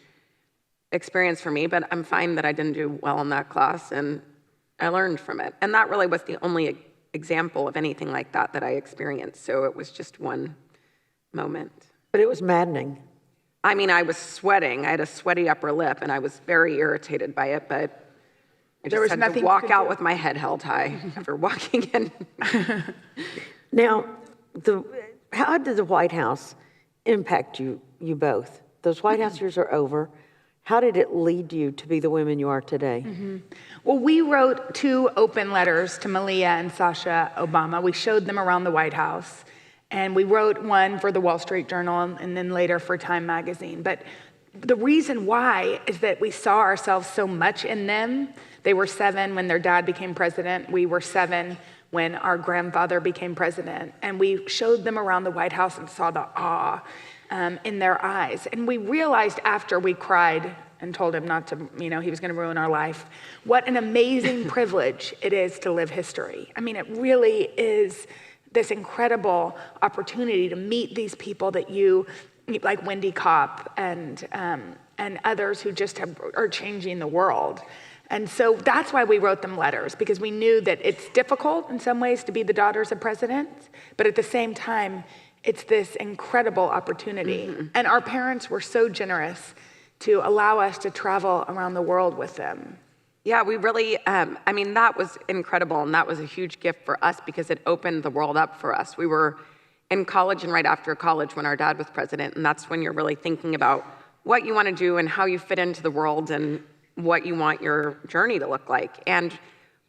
experience for me. But I'm fine that I didn't do well in that class, and I learned from it. And that really was the only example of anything like that that I experienced. So it was just one moment. But it was maddening. I mean, I was sweating. I had a sweaty upper lip, and I was very irritated by it, but I just had to walk out with my head held high after walking in. Now, how did the White House impact you both? Those White House years are over. How did it lead you to be the women you are today? Well, we wrote 2 open letters to Malia and Sasha Obama. We showed them around the White House. And we wrote one for the Wall Street Journal and then later for Time magazine. But the reason why is that we saw ourselves so much in them. They were 7 when their dad became president. We were 7 when our grandfather became president. And we showed them around the White House and saw the awe in their eyes. And we realized after we cried and told him not to, he was going to ruin our life, what an amazing privilege it is to live history. I mean, it really is this incredible opportunity to meet these people that you, like Wendy Kopp and others who just are changing the world. And so that's why we wrote them letters, because we knew that it's difficult in some ways to be the daughters of presidents, but at the same time, it's this incredible opportunity. And our parents were so generous to allow us to travel around the world with them. Yeah, we really, that was incredible, and that was a huge gift for us because it opened the world up for us. We were in college and right after college when our dad was president, and that's when you're really thinking about what you want to do and how you fit into the world and what you want your journey to look like. And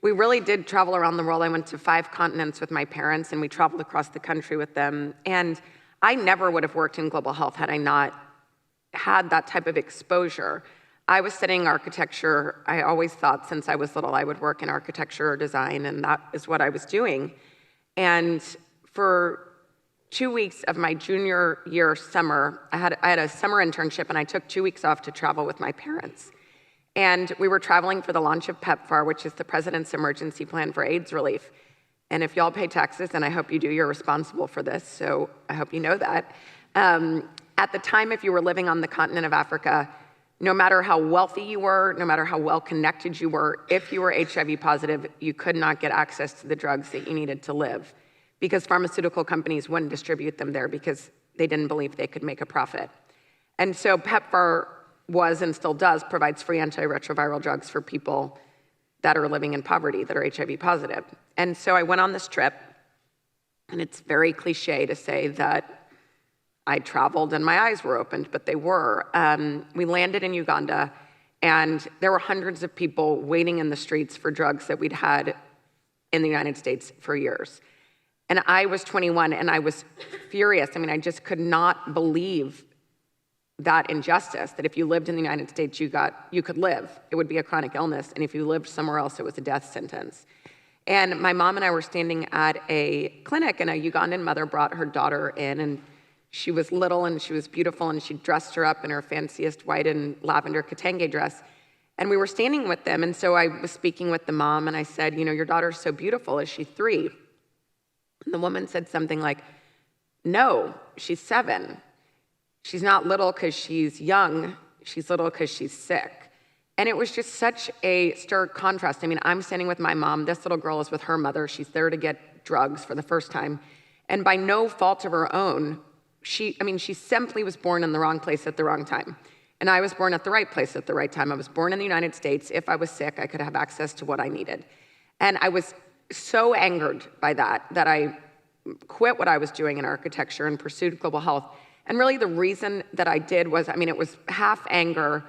we really did travel around the world. I went to 5 continents with my parents, and we traveled across the country with them. And I never would have worked in global health had I not had that type of exposure. I was studying architecture. I always thought since I was little I would work in architecture or design, and that is what I was doing. And for 2 weeks of my junior year summer, I had a summer internship, and I took 2 weeks off to travel with my parents. And we were traveling for the launch of PEPFAR, which is the President's Emergency Plan for AIDS Relief. And if y'all pay taxes, and I hope you do, you're responsible for this, so I hope you know that. At the time, if you were living on the continent of Africa, no matter how wealthy you were, no matter how well connected you were, if you were HIV positive, you could not get access to the drugs that you needed to live because pharmaceutical companies wouldn't distribute them there because they didn't believe they could make a profit. And so PEPFAR was and still does provides free antiretroviral drugs for people that are living in poverty, that are HIV positive. And so I went on this trip, and it's very cliche to say that I traveled and my eyes were opened, but they were. We landed in Uganda, and there were hundreds of people waiting in the streets for drugs that we'd had in the United States for years. And I was 21, and I was furious. I mean, I just could not believe that injustice, that if you lived in the United States, you could live. It would be a chronic illness, and if you lived somewhere else, it was a death sentence. And my mom and I were standing at a clinic, and a Ugandan mother brought her daughter in, and she was little, and she was beautiful, and she dressed her up in her fanciest white and lavender kitenge dress. And we were standing with them, and so I was speaking with the mom, and I said, your daughter's so beautiful. Is she 3? And the woman said something like, no, she's 7. She's not little because she's young. She's little because she's sick. And it was just such a stark contrast. I mean, I'm standing with my mom. This little girl is with her mother. She's there to get drugs for the first time. And by no fault of her own, she simply was born in the wrong place at the wrong time. And I was born at the right place at the right time. I was born in the United States. If I was sick, I could have access to what I needed. And I was so angered by that I quit what I was doing in architecture and pursued global health. And really the reason that I did was, it was half anger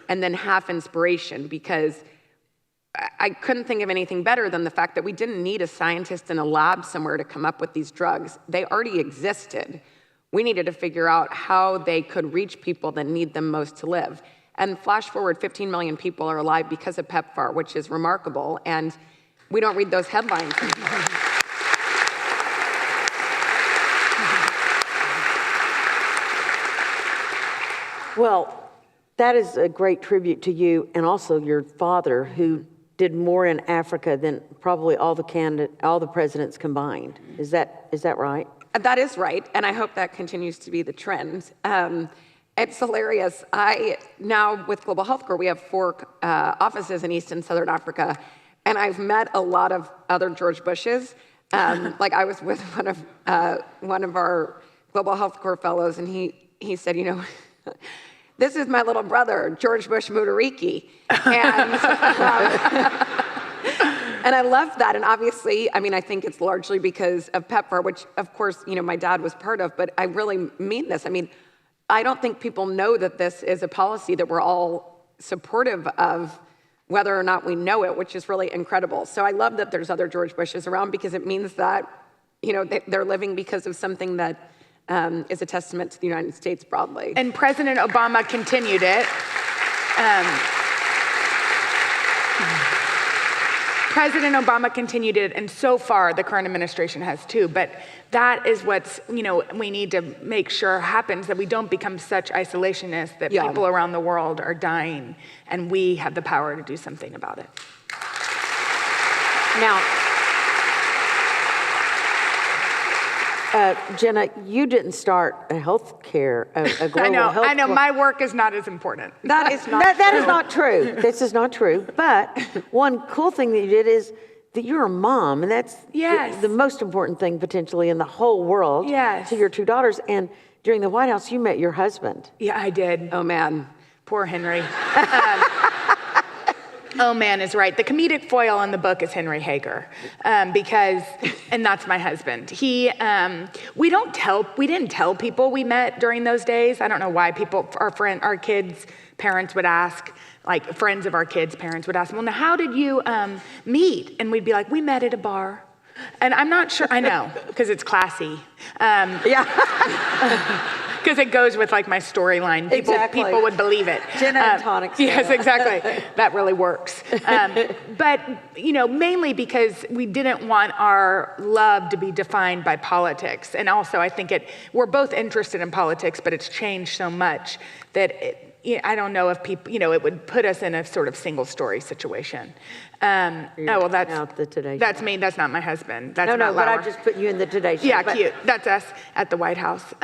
and then half inspiration, because I couldn't think of anything better than the fact that we didn't need a scientist in a lab somewhere to come up with these drugs. They already existed. We needed to figure out how they could reach people that need them most to live. And flash forward, 15 million people are alive because of PEPFAR, which is remarkable. And we don't read those headlines. Well, that is a great tribute to you and also your father, who did more in Africa than probably all the presidents combined. Is that right? That is right, and I hope that continues to be the trend. It's hilarious. Now with Global Health Corps, we have 4 offices in East and Southern Africa, and I've met a lot of other George Bushes. Like I was with one of our Global Health Corps fellows, and he said, this is my little brother, George Bush Mutariki. And I love that. And obviously, I think it's largely because of PEPFAR, which of course, my dad was part of, but I really mean this. I don't think people know that this is a policy that we're all supportive of, whether or not we know it, which is really incredible. So I love that there's other George Bushes around, because it means that, they're living because of something that is a testament to the United States broadly. And President Obama continued it. President Obama continued it, and so far the current administration has too. But that is what's, we need to make sure happens, that we don't become such isolationists that people around the world are dying, and we have the power to do something about it. Now, Jenna, you didn't start a global health. I know, my work is not as important. That is not that is not true. This is not true. But one cool thing that you did is that you're a mom, and that's the most important thing potentially in the whole world to your 2 daughters. And during the White House, you met your husband. Yeah, I did. Oh, man. Poor Henry. Oh man is right. The comedic foil in the book is Henry Hager, and that's my husband. We didn't tell people we met during those days. I don't know why our kids' parents would ask, like friends of our kids' parents would ask, well, now how did you meet? And we'd be like, we met at a bar. And I'm not sure, I know, because it's classy. Because it goes with like my storyline. People would believe it. Gin and tonic. Yes, exactly. That really works. But mainly because we didn't want our love to be defined by politics. And also I think we're both interested in politics, but it's changed so much that I don't know if people, it would put us in a sort of single story situation. That's the Today Show. That's me. That's not my husband. That's no, not but Lauer. I just put you in the Today Show. Yeah, cute. That's us at the White House.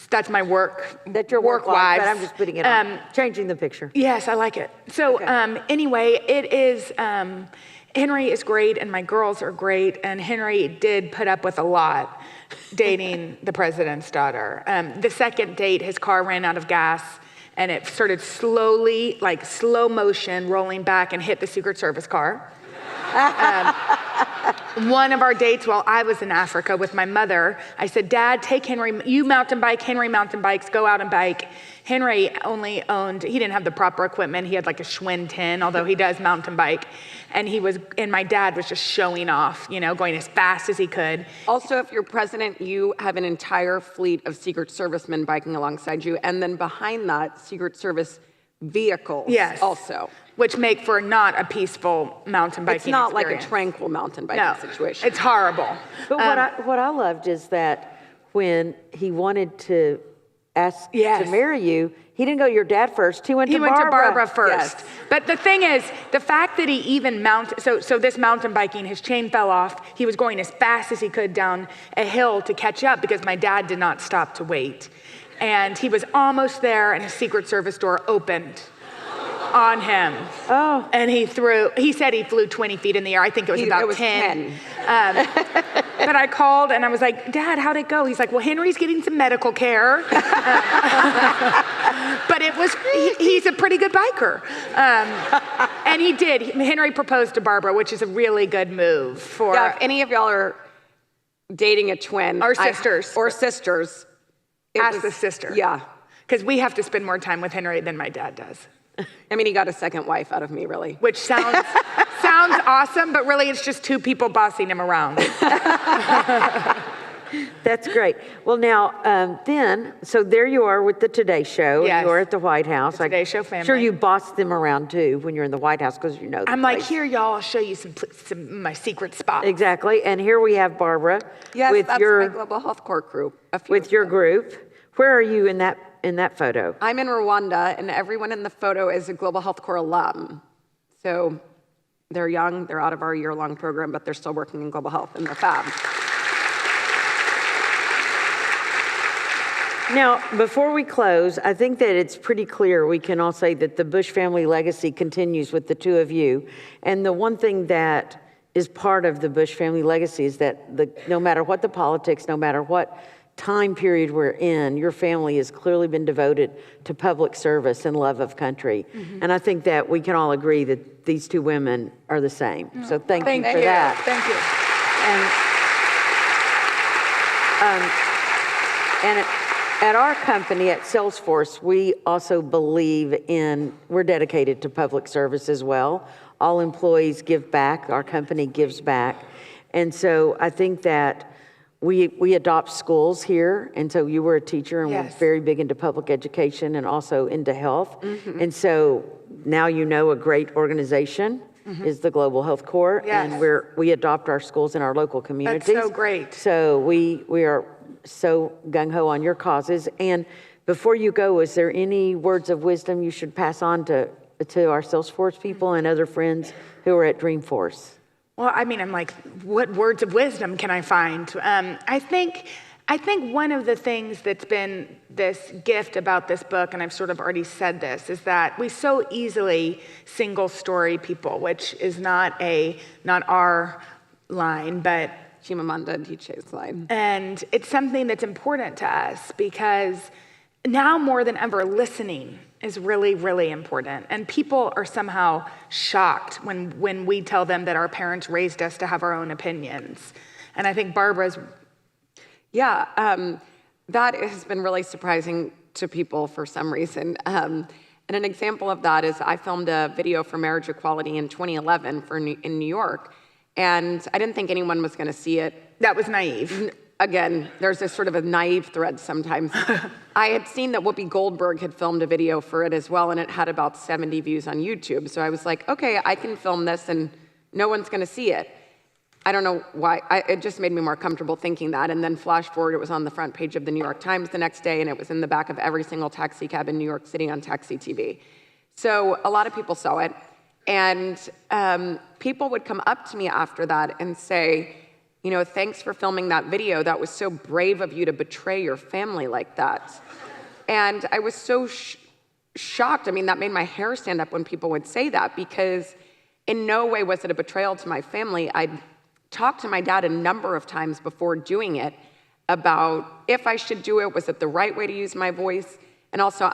That's my work. That's your work life, but I'm just putting it on, changing the picture. Yes, I like it. So anyway, it is, Henry is great and my girls are great, and Henry did put up with a lot dating the president's daughter. The second date, his car ran out of gas, and it started slowly, like slow motion, rolling back and hit the Secret Service car. One of our dates while I was in Africa with my mother, I said, Dad, take Henry, you mountain bike, Henry mountain bikes, go out and bike. Henry he didn't have the proper equipment. He had like a Schwinn 10, although he does mountain bike. And my dad was just showing off, going as fast as he could. Also, if you're president, you have an entire fleet of Secret Servicemen biking alongside you. And then behind that, Secret Service vehicles also. Which make for not a peaceful mountain biking It's not experience. like a tranquil mountain biking situation. It's horrible. But what I loved is that when he wanted to ask to marry you, he didn't go to your dad first. He went to Barbara first. Yes. But the thing is, the fact that he even so this mountain biking, his chain fell off. He was going as fast as he could down a hill to catch up because my dad did not stop to wait. And he was almost there, and his Secret Service door opened on him. Oh. And he said he flew 20 feet in the air. I think it was 10. But I called and I was like, Dad, how'd it go? He's like, well, Henry's getting some medical care. But he's a pretty good biker. And he did. Henry proposed to Barbara, which is a really good move for. Yeah, if any of y'all are dating a twin. Or sisters. Ask the sister. Yeah. Because we have to spend more time with Henry than my dad does. He got a second wife out of me, really. Which sounds awesome, but really it's just 2 people bossing him around. That's great. Well, now, so there you are with the Today Show. Yes. You're at the White House. The Today Show family. Sure you boss them around, too, when you're in the White House, because you know the I'm like, place. here, y'all, I'll show you some my secret spots. Exactly. And here we have Barbara. Yes, with that's your, my Global Health Corps crew. With your group. Where are you in that photo? I'm in Rwanda, and everyone in the photo is a Global Health Corps alum. So they're young, they're out of our year-long program, but they're still working in global health in the fab. Now, before we close, I think that it's pretty clear we can all say that the Bush family legacy continues with the two of you. And the one thing that is part of the Bush family legacy is that no matter what the politics, no matter what time period we're in, your family has clearly been devoted to public service and love of country. Mm-hmm. And I think that we can all agree that these two women are the same. So thank you for that. Thank you. And at our company, at Salesforce, we also believe we're dedicated to public service as well. All employees give back, our company gives back. And so I think that we adopt schools here, and so you were a teacher and Yes. we're very big into public education and also into health. Mm-hmm. And so now you know a great organization is the Global Health Corps, Yes. and we adopt our schools in our local communities. That's so great. So we are so gung-ho on your causes. And before you go, is there any words of wisdom you should pass on to our Salesforce people and other friends who are at Dreamforce? Well, I mean, I'm like, what words of wisdom can I find? I think one of the things that's been this gift about this book, and I've sort of already said this, is that we so easily single story people, which is not our line, but Chimamanda Adichie's line. And it's something that's important to us because now more than ever, listening is really, really important. And people are somehow shocked when we tell them that our parents raised us to have our own opinions. And I think Barbara's... Yeah, that has been really surprising to people for some reason. And an example of that is I filmed a video for marriage equality in 2011 in New York. And I didn't think anyone was going to see it. That was naive. Again, there's this sort of a naive thread sometimes. I had seen that Whoopi Goldberg had filmed a video for it as well, and it had about 70 views on YouTube. So I was like, okay, I can film this and no one's going to see it. I don't know why. It just made me more comfortable thinking that. And then flash forward, it was on the front page of the New York Times the next day, and it was in the back of every single taxi cab in New York City on Taxi TV. So a lot of people saw it. And people would come up to me after that and say, you know, thanks for filming that video. That was so brave of you to betray your family like that. And I was so shocked. I mean, that made my hair stand up when people would say that, because in no way was it a betrayal to my family. I'd talked to my dad a number of times before doing it about if I should do it, was it the right way to use my voice? And also,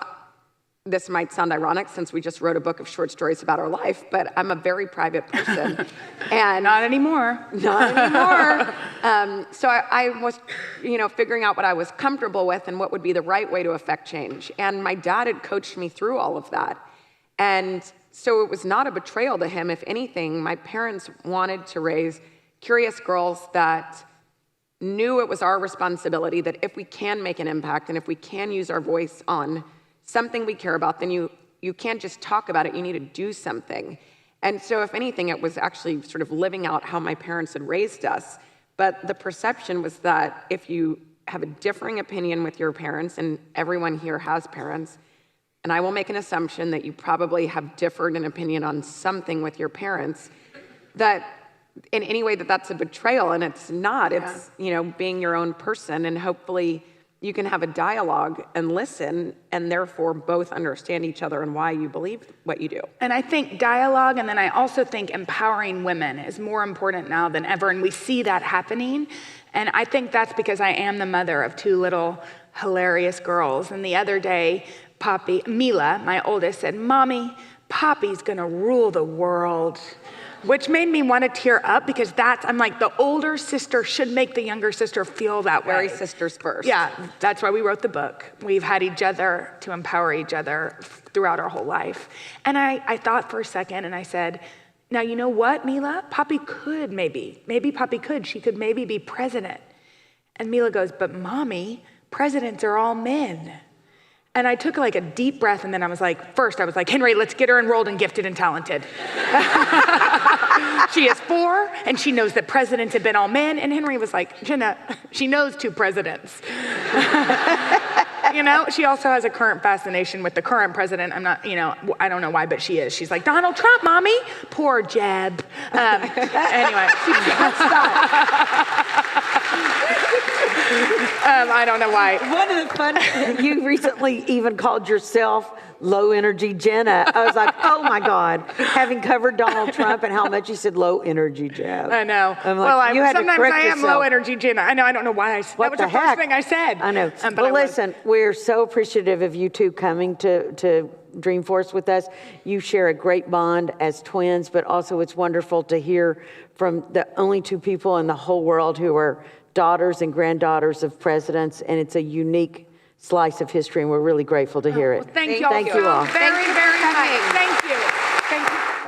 this might sound ironic since we just wrote a book of short stories about our life, but I'm a very private person. And Not anymore. Not anymore. So I was, figuring out what I was comfortable with and what would be the right way to affect change. And my dad had coached me through all of that. And so it was not a betrayal to him. If anything, my parents wanted to raise curious girls that knew it was our responsibility, that if we can make an impact and if we can use our voice on something we care about, then you can't just talk about it, you need to do something. And so if anything, it was actually sort of living out how my parents had raised us. But the perception was that if you have a differing opinion with your parents, and everyone here has parents, and I will make an assumption that you probably have differed an opinion on something with your parents, that in any way that's a betrayal, and it's not. It's, being your own person, and hopefully you can have a dialogue and listen, and therefore both understand each other and why you believe what you do. And I think dialogue, and then I also think empowering women is more important now than ever, and we see that happening. And I think that's because I am the mother of two little hilarious girls. And the other day, Mila, my oldest, said, "Mommy, Poppy's gonna rule the world." Which made me want to tear up, because I'm like, the older sister should make the younger sister feel that way. Very sisters first. Yeah, that's why we wrote the book. We've had each other to empower each other throughout our whole life. And I thought for a second, and I said, now, you know what, Mila? Poppy could maybe Poppy could. She could maybe be president. And Mila goes, but Mommy, presidents are all men. And I took like a deep breath, and then I was like, Henry, let's get her enrolled in gifted and talented. She is 4, and she knows that presidents have been all men. And Henry was like, Jenna, she knows 2 presidents. She also has a current fascination with the current president. I'm not, I don't know why, but she is. She's like, Donald Trump, Mommy. Poor Jeb. Anyway. I don't know why. One of the fun, you recently even called yourself low energy Jenna. I was like, oh my God, having covered Donald Trump and how much he said low energy Jeb. I know. I'm like, Sometimes I am low energy Jenna. I know. I don't know why that was the first thing I said. I know. But listen, we're so appreciative of you two coming to Dreamforce with us. You share a great bond as twins, but also it's wonderful to hear from the only 2 people in the whole world who are daughters and granddaughters of presidents, and it's a unique slice of history, and we're really grateful to hear it. Well, thank you all. Thank you all. Very, very much. Thank you. Thank you.